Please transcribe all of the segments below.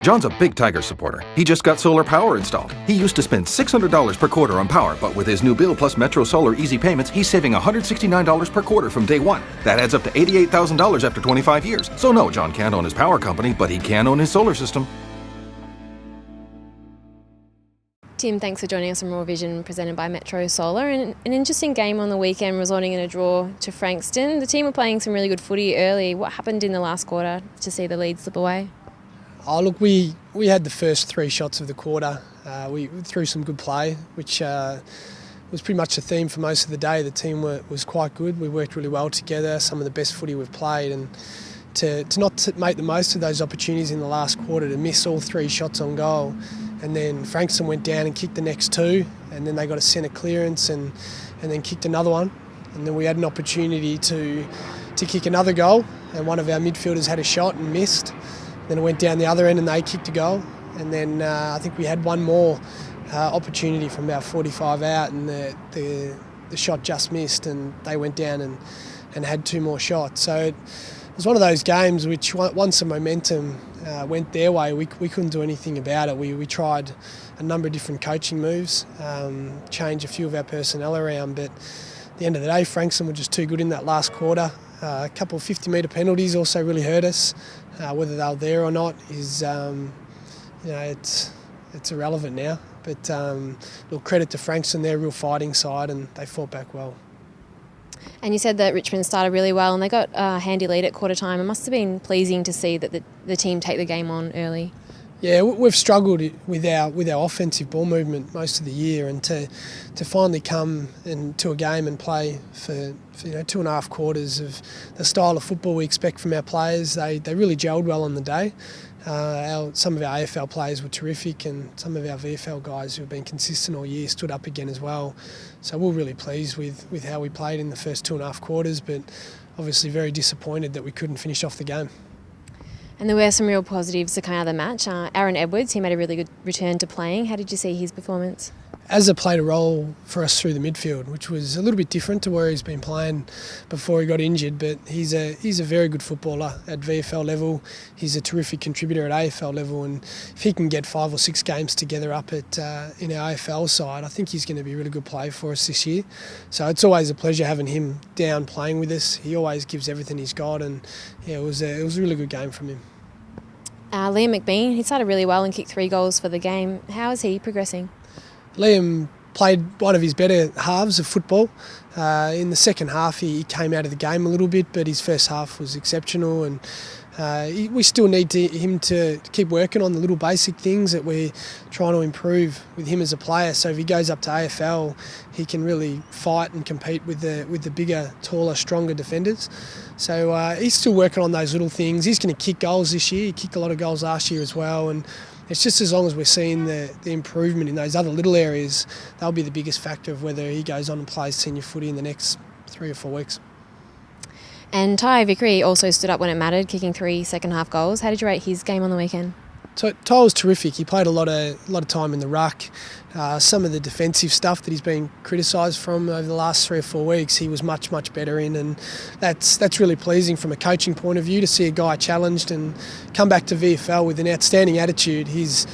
John's a big Tigers supporter. He just got solar power installed. He used to spend $600 per quarter on power, but with his new bill plus Metro Solar Easy Payments, he's saving $169 per quarter from day one. That adds up to $88,000 after 25 years. So no, John can't own his power company, but he can own his solar system. Tim, thanks for joining us on Raw Vision, presented by Metro Solar. And an interesting game on the weekend, resulting in a draw to Frankston. The team were playing some really good footy early. What happened in the last quarter to see the lead slip away? Oh, look, we had the first 3 shots of the quarter. We threw some good play, which was pretty much the theme for most of the day. The team was quite good. We worked really well together, some of the best footy we've played. And to not make the most of those opportunities in the last quarter, to miss all 3 shots on goal. And then Frankston went down and kicked the next 2, and then they got a centre clearance and then kicked another one. And then we had an opportunity to kick another goal, and one of our midfielders had a shot and missed. Then it went down the other end and they kicked a goal. And then I think we had one more opportunity from about 45 out, and the shot just missed, and they went down and had 2 more shots. So it was one of those games which, once the momentum went their way, we couldn't do anything about it. We tried a number of different coaching moves, changed a few of our personnel around, but at the end of the day, Frankston were just too good in that last quarter. A couple of 50-metre penalties also really hurt us. Whether they were there or not is, it's irrelevant now. But look, credit to Frankston, they're a real fighting side, and they fought back well. And you said that Richmond started really well and they got a handy lead at quarter time. It must have been pleasing to see that the team take the game on early. Yeah, we've struggled with our offensive ball movement most of the year, and to finally come into a game and play for 2.5 quarters of the style of football we expect from our players, they really gelled well on the day. Some of our AFL players were terrific, and some of our VFL guys who have been consistent all year stood up again as well. So we're really pleased with how we played in the first 2.5 quarters, but obviously very disappointed that we couldn't finish off the game. And there were some real positives to come out of the match. Aaron Edwards, he made a really good return to playing. How did you see his performance? Azza played a role for us through the midfield, which was a little bit different to where he's been playing before he got injured, but he's a very good footballer at VFL level. He's a terrific contributor at AFL level, and if he can get 5 or 6 games together up in our AFL side, I think he's going to be a really good player for us this year. So it's always a pleasure having him down playing with us. He always gives everything he's got, and yeah, it was a really good game from him. Liam McBean, he started really well and kicked 3 goals for the game. How is he progressing? Liam played one of his better halves of football. In the second half, he came out of the game a little bit, but his first half was exceptional, and we still need him to keep working on the little basic things that we're trying to improve with him as a player. So if he goes up to AFL, he can really fight and compete with the bigger, taller, stronger defenders. So he's still working on those little things. He's going to kick goals this year. He kicked a lot of goals last year as well, and it's just as long as we're seeing the improvement in those other little areas, that'll be the biggest factor of whether he goes on and plays senior footy in the next 3 or 4 weeks. And Ty Vickery also stood up when it mattered, kicking 3 second-half goals. How did you rate his game on the weekend? So Ty was terrific. He played a lot of time in the ruck. Some of the defensive stuff that he's been criticised from over the last 3 or 4 weeks, he was much better in, and that's really pleasing from a coaching point of view to see a guy challenged and come back to VFL with an outstanding attitude. His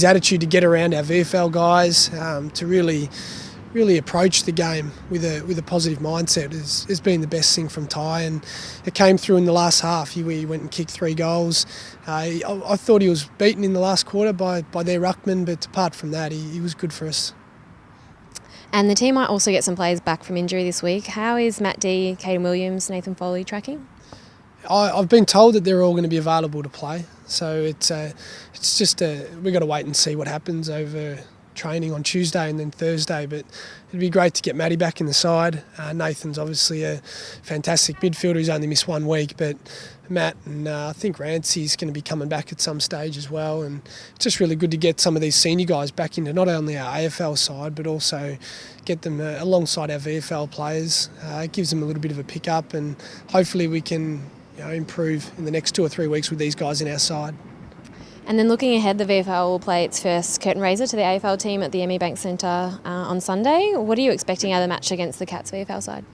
attitude to get around our VFL guys, to really approach the game with a positive mindset has been the best thing from Ty, and it came through in the last half. He went and kicked 3 goals. I thought he was beaten in the last quarter by their ruckman, but apart from that, he was good for us. And the team might also get some players back from injury this week. How is Matt D, Caden Williams, Nathan Foley tracking? I've been told that they're all going to be available to play, so it's just we've got to wait and see what happens over training on Tuesday and then Thursday, but it'd be great to get Matty back in the side. Nathan's obviously a fantastic midfielder who's only missed 1 week, but Matt and I think Rancey's going to be coming back at some stage as well, and it's just really good to get some of these senior guys back into not only our AFL side but also get them alongside our VFL players. It gives them a little bit of a pick up, and hopefully we can improve in the next 2 or 3 weeks with these guys in our side. And then looking ahead, the VFL will play its first curtain raiser to the AFL team at the ME Bank Centre on Sunday. What are you expecting out of the match against the Cats VFL side?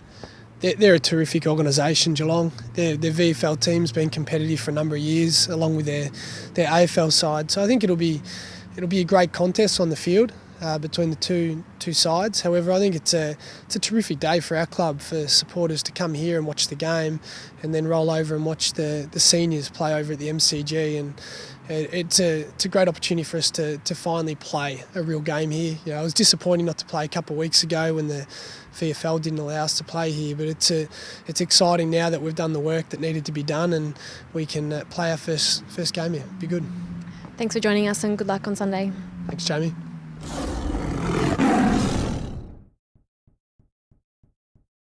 they're a terrific organisation, Geelong. Their VFL team's been competitive for a number of years, along with their AFL side. So I think it'll be a great contest on the field between the two sides. However, I think it's a terrific day for our club, for supporters to come here and watch the game, and then roll over and watch the seniors play over at the MCG. And it's a great opportunity for us to finally play a real game here. You know, it was disappointing not to play a couple of weeks ago when the VFL didn't allow us to play here, but it's exciting now that we've done the work that needed to be done and we can play our first game here. Be good. Thanks for joining us and good luck on Sunday. Thanks, Jamie.